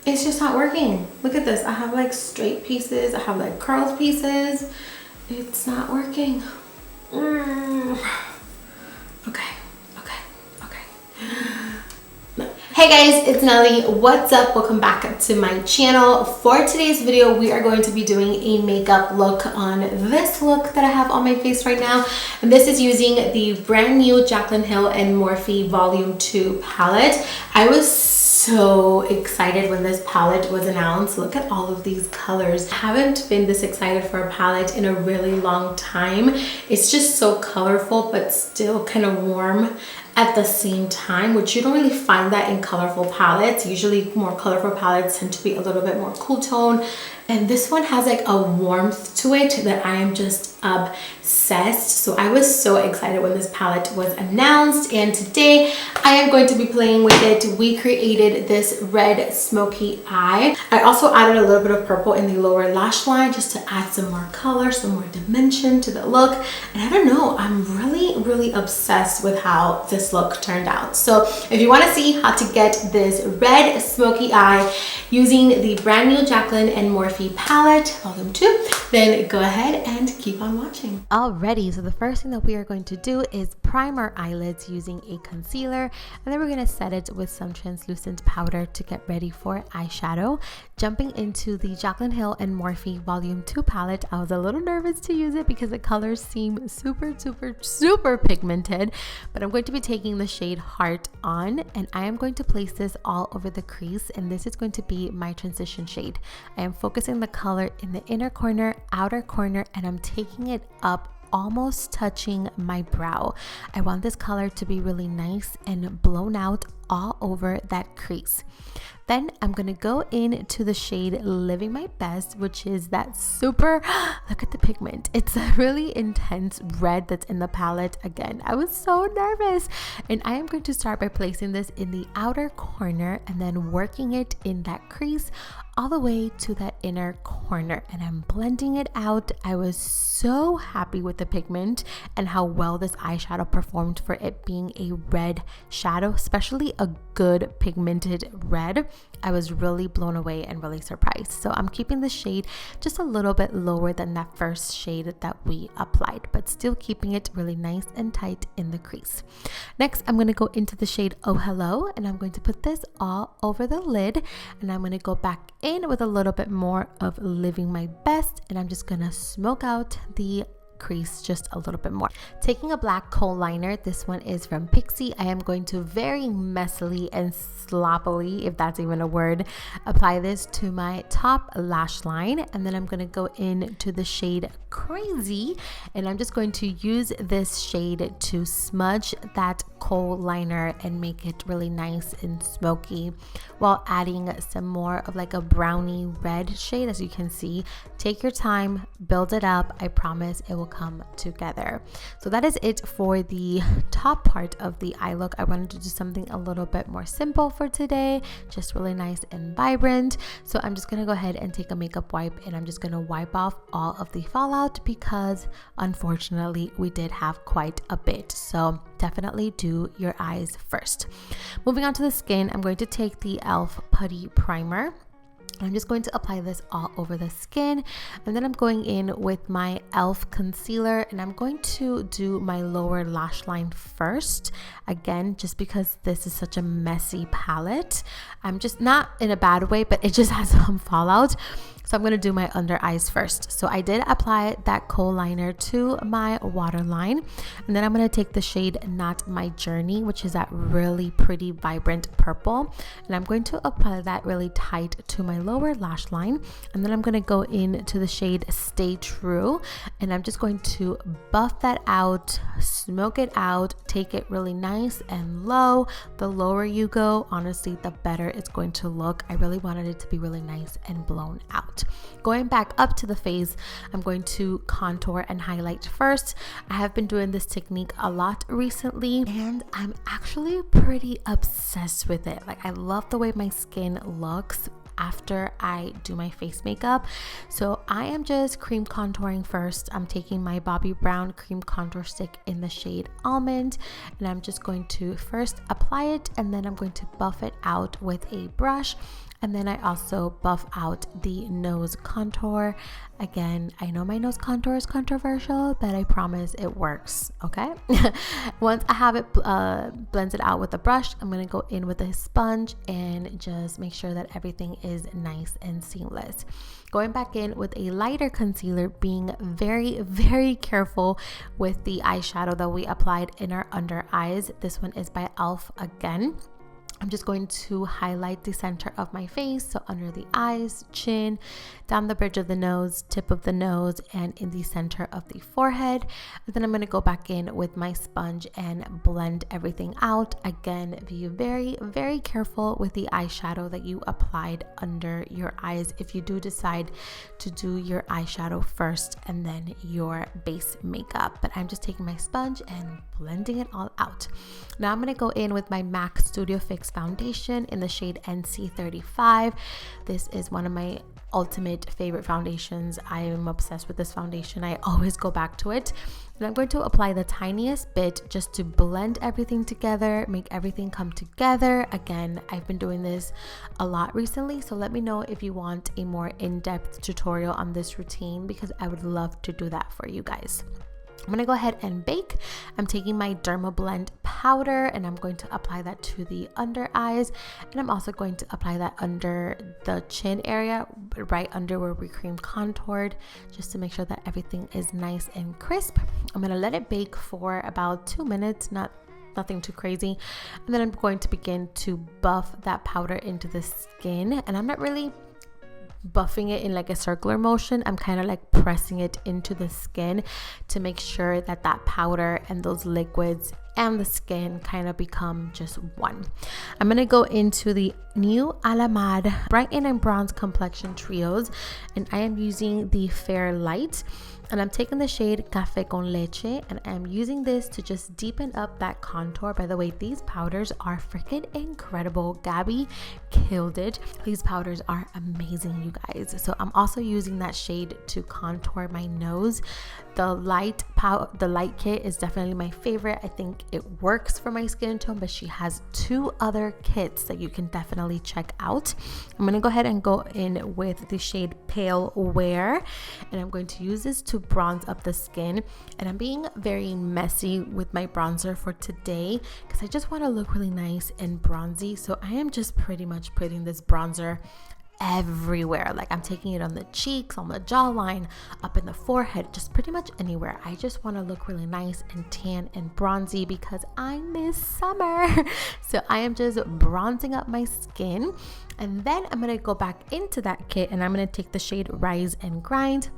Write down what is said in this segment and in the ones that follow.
it's just not working. Look at this. I have like straight pieces. I have like curled pieces. It's not working. Okay. Hey guys, it's Nelly. What's up? Welcome back to my channel. For today's video, we are going to be doing a makeup look on this look that I have on my face right now. And this is using the brand new Jaclyn Hill and Morphe Volume 2 palette. I was so excited when this palette was announced. Look at all of these colors. I haven't been this excited for a palette in a really long time. It's just so colorful, but still kind of warm at the same time, which you don't really find that in colorful palettes. Usually more colorful palettes tend to be a little bit more cool tone. And this one has like a warmth to it that I am just obsessed. So I was so excited when this palette was announced, and today I am going to be playing with it. We created this red smoky eye. I also added a little bit of purple in the lower lash line just to add some more color, some more dimension to the look. And I don't know, I'm really obsessed with how this look turned out. So if you want to see how to get this red smoky eye using the brand new Jaclyn and Morphe palette volume 2, then go ahead and keep on watching. Alrighty, so the first thing that we are going to do is prime our eyelids using a concealer, and then we're going to set it with some translucent powder to get ready for eyeshadow. Jumping into the Jaclyn Hill and Morphe Volume 2 palette, I was a little nervous to use it because the colors seem super pigmented, but I'm going to be taking the shade Heart on, and I am going to place this all over the crease, and this is going to be my transition shade. I am focusing the color in the inner corner, outer corner, and I'm taking it up almost touching my brow. I want this color to be really nice and blown out all over that crease. Then I'm gonna go into the shade Living My Best, which is that super, look at the pigment. It's a really intense red that's in the palette. Again, I was so nervous. And I am going to start by placing this in the outer corner and then working it in that crease all the way to that inner corner, and I'm blending it out. I was so happy with the pigment and how well this eyeshadow performed for it being a red shadow, especially a good pigmented red. I was really blown away and really surprised. So I'm keeping the shade just a little bit lower than that first shade that we applied, but still keeping it really nice and tight in the crease. Next, I'm going to go into the shade Oh Hello, and I'm going to put this all over the lid, and I'm going to go back in with a little bit more of Living My Best, and I'm just going to smoke out the crease just a little bit more. Taking a black kohl liner, this one is from Pixi. I am going to very messily and sloppily, if that's even a word, apply this to my top lash line, and then I'm going to go into the shade Crazy, and I'm just going to use this shade to smudge that kohl liner and make it really nice and smoky while adding some more of like a brownie red shade. As you can see, take your time, build it up. I promise it will come together. So that is it for the top part of the eye look. I wanted to do something a little bit more simple for today, just really nice and vibrant. So I'm just gonna go ahead and take a makeup wipe, and I'm just gonna wipe off all of the fallout because unfortunately we did have quite a bit. So definitely do your eyes first. Moving on to the skin, I'm going to take the e.l.f. Putty Primer. I'm just going to apply this all over the skin, and then I'm going in with my e.l.f. concealer, and I'm going to do my lower lash line first. Again, just because this is such a messy palette. I'm just not in a bad way, but it just has some fallout. So I'm going to do my under eyes first. So I did apply that kohl liner to my waterline, and then I'm going to take the shade Not My Journey, which is that really pretty vibrant purple, and I'm going to apply that really tight to my lower lash line, and then I'm going to go into the shade Stay True, and I'm just going to buff that out, smoke it out, take it really nice and low. The lower you go, honestly, the better it's going to look. I really wanted it to be really nice and blown out. Going back up to the face, I'm going to contour and highlight first. I have been doing this technique a lot recently, and I'm actually pretty obsessed with it. Like, I love the way my skin looks after I do my face makeup. So I am just cream contouring first. I'm taking my Bobbi Brown cream contour stick in the shade Almond, and I'm just going to first apply it, and then I'm going to buff it out with a brush. And then I also buff out the nose contour. Again, I know my nose contour is controversial, but I promise it works, okay? Once I have it blended out with a brush, I'm gonna go in with a sponge and just make sure that everything is nice and seamless. Going back in with a lighter concealer, being very, very careful with the eyeshadow that we applied in our under eyes. This one is by e.l.f. again. I'm just going to highlight the center of my face, so under the eyes, chin, down the bridge of the nose, tip of the nose, and in the center of the forehead. And then I'm going to go back in with my sponge and blend everything out. Again, be very, very careful with the eyeshadow that you applied under your eyes if you do decide to do your eyeshadow first and then your base makeup. But I'm just taking my sponge and blending it all out. Now I'm going to go in with my MAC Studio Fix foundation in the shade NC35. This is one of my ultimate favorite foundations. I am obsessed with this foundation. I always go back to it. And I'm going to apply the tiniest bit just to blend everything together, make everything come together. Again, I've been doing this a lot recently, so let me know if you want a more in-depth tutorial on this routine, because I would love to do that for you guys. I'm going to go ahead and bake. I'm taking my Derma Blend powder and I'm going to apply that to the under eyes, and I'm also going to apply that under the chin area, right under where we cream contoured, just to make sure that everything is nice and crisp. I'm going to let it bake for about 2 minutes, nothing too crazy, and then I'm going to begin to buff that powder into the skin. And I'm not really buffing it in like a circular motion. I'm kind of like pressing it into the skin to make sure that that powder and those liquids and the skin kind of become just one. I'm going to go into the new Alamad Brighten and Bronze Complexion Trios, and I am using the Fair Light, and I'm taking the shade Café con Leche, and I'm using this to just deepen up that contour. By the way, these powders are freaking incredible. Gabby killed it. These powders are amazing, you guys. So I'm also using that shade to contour my nose. The light kit is definitely my favorite. I think it works for my skin tone, but she has 2 other kits that you can definitely check out. I'm going to go ahead and go in with the shade Pale Wear, and I'm going to use this to bronze up the skin. And I'm being very messy with my bronzer for today because I just want to look really nice and bronzy. So I am just pretty much putting this bronzer everywhere. Like, I'm taking it on the cheeks, on the jawline, up in the forehead, just pretty much anywhere. I just want to look really nice and tan and bronzy because I miss summer. So I am just bronzing up my skin, and then I'm going to go back into that kit and I'm going to take the shade Rise and Grind.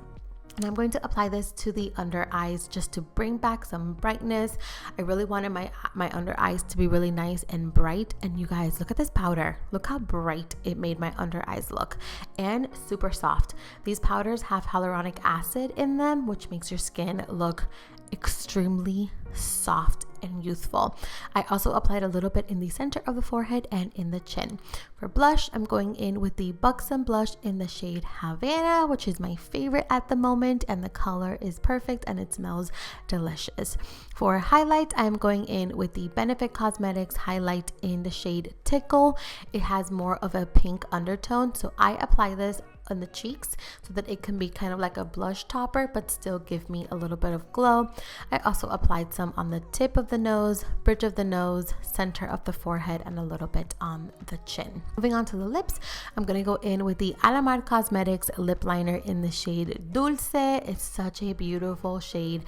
And I'm going to apply this to the under eyes just to bring back some brightness. I really wanted my under eyes to be really nice and bright. And you guys, look at this powder. Look how bright it made my under eyes look, and super soft. These powders have hyaluronic acid in them, which makes your skin look extremely soft and youthful. I also applied a little bit in the center of the forehead and in the chin. For blush, I'm going in with the Buxom blush in the shade Havana, which is my favorite at the moment, and the color is perfect and it smells delicious. For highlight, I'm going in with the Benefit Cosmetics highlight in the shade Tickle. It has more of a pink undertone, so I apply this on the cheeks so that it can be kind of like a blush topper but still give me a little bit of glow. I also applied some on the tip of the nose, bridge of the nose, center of the forehead, and a little bit on the chin. Moving on to the lips, I'm going to go in with the Alamar Cosmetics lip liner in the shade Dulce. It's such a beautiful shade.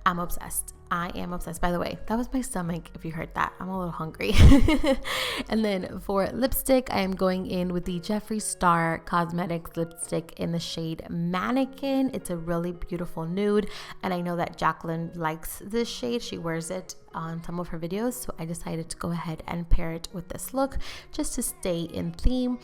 I'm obsessed. I am obsessed. By the way, that was my stomach if you heard that. I'm a little hungry. And then for lipstick, I am going in with the Jeffree Star Cosmetics lipstick in the shade Mannequin. It's a really beautiful nude, and I know that Jaclyn likes this shade. She wears it on some of her videos, so I decided to go ahead and pair it with this look just to stay in theme.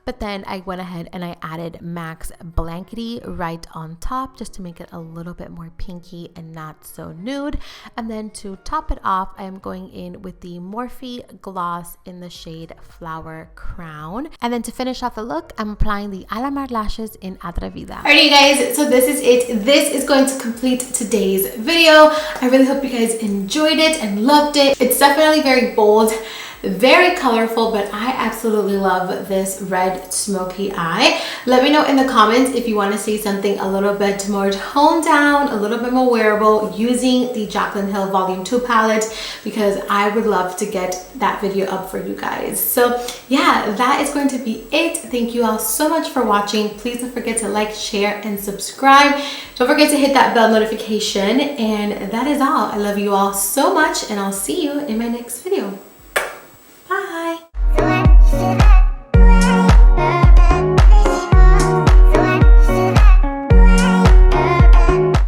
But then I went ahead and I added MAC's Blankety right on top just to make it a little bit more pinky and not so nude. And then to top it off, I am going in with the Morphe gloss in the shade Flower Crown. And then to finish off the look, I'm applying the Alamar lashes in Atrevida. Alrighty guys, so this is it. This is going to complete today's video. I really hope you guys enjoyed it and loved it. It's definitely very bold Very colorful, but I absolutely love this red smoky eye. Let me know in the comments if you want to see something a little bit more toned down, a little bit more wearable using the Jaclyn Hill Volume 2 palette, because I would love to get that video up for you guys. So yeah, that is going to be it. Thank you all so much for watching. Please don't forget to like, share, and subscribe. Don't forget to hit that bell notification. And that is all. I love you all so much, and I'll see you in my next video.